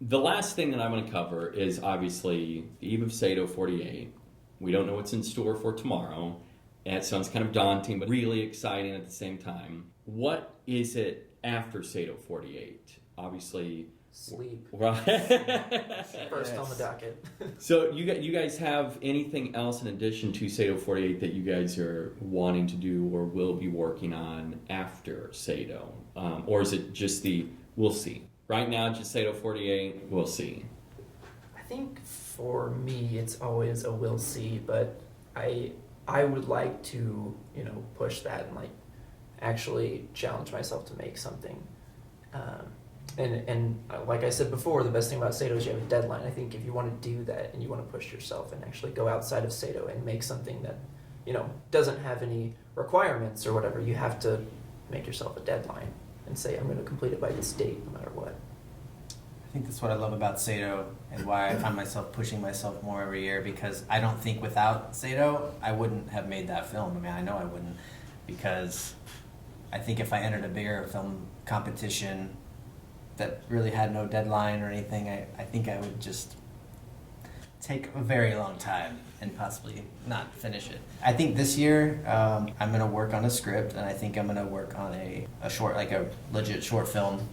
The last thing that I want to cover is obviously the eve of SATO48. We don't know what's in store for tomorrow. And it sounds kind of daunting, but really exciting at the same time. What is it after SATO48? Obviously, sleep. Right. First on the docket. So you guys have anything else in addition to SATO48 that you guys are wanting to do or will be working on after SATO? Or is it just we'll see? Right now, just SATO48, we'll see. I think for me, it's always a we'll see, but I would like to, push that and actually challenge myself to make something. And like I said before, the best thing about SATO is you have a deadline. I think if you want to do that and you want to push yourself and actually go outside of SATO and make something that, doesn't have any requirements or whatever, you have to make yourself a deadline and say, I'm going to complete it by this date, no matter what. I think that's what I love about SATO and why I find myself pushing myself more every year, because I don't think without SATO, I wouldn't have made that film. I mean, I know I wouldn't, because I think if I entered a bigger film competition that really had no deadline or anything, I think I would just take a very long time and possibly not finish it. I think this year I'm going to work on a script, and I think I'm going to work on a short, like a legit short film,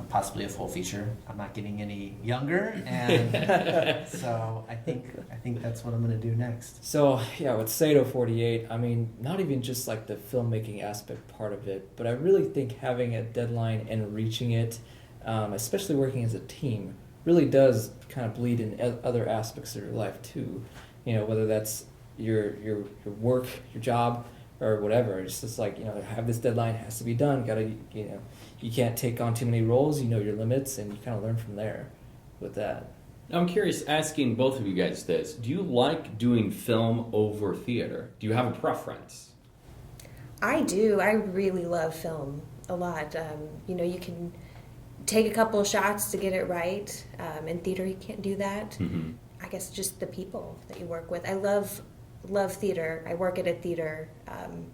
possibly a full feature. I'm not getting any younger, and so I think that's what I'm going to do next. So yeah, with SATO48, I mean, not even just like the filmmaking aspect part of it, but I really think having a deadline and reaching it, especially working as a team, really does kind of bleed in other aspects of your life too. Whether that's your work, your job, or whatever. It's just like, have this deadline, has to be done. Gotta, you can't take on too many roles. You know your limits, and you kind of learn from there with that. I'm curious, asking both of you guys this. Do you like doing film over theater? Do you have a preference? I do. I really love film a lot. You can take a couple of shots to get it right. In theater, you can't do that. Mm-hmm. I guess just the people that you work with. I love theater. I work at a theater,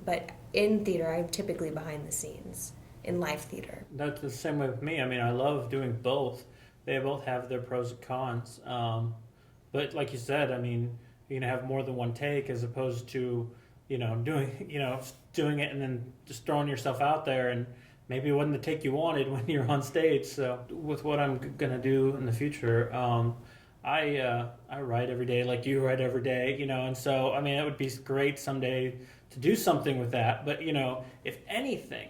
but in theater, I'm typically behind the scenes in live theater. That's the same way with me. I mean, I love doing both. They both have their pros and cons. But like you said, I mean, you're gonna have more than one take as opposed to, doing it and then just throwing yourself out there, and maybe it wasn't the take you wanted when you're on stage. So with what I'm gonna do in the future, I write every day like you write every day, and so, I mean, it would be great someday to do something with that. But, if anything,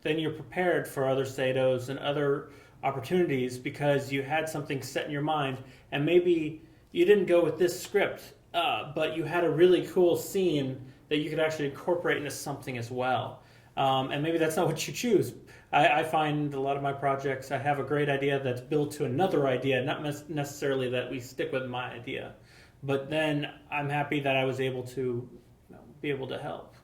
then you're prepared for other SATOs and other opportunities because you had something set in your mind, and maybe you didn't go with this script, but you had a really cool scene that you could actually incorporate into something as well. And maybe that's not what you choose. I find a lot of my projects, I have a great idea that's built to another idea, not necessarily that we stick with my idea. But then I'm happy that I was able to be able to help.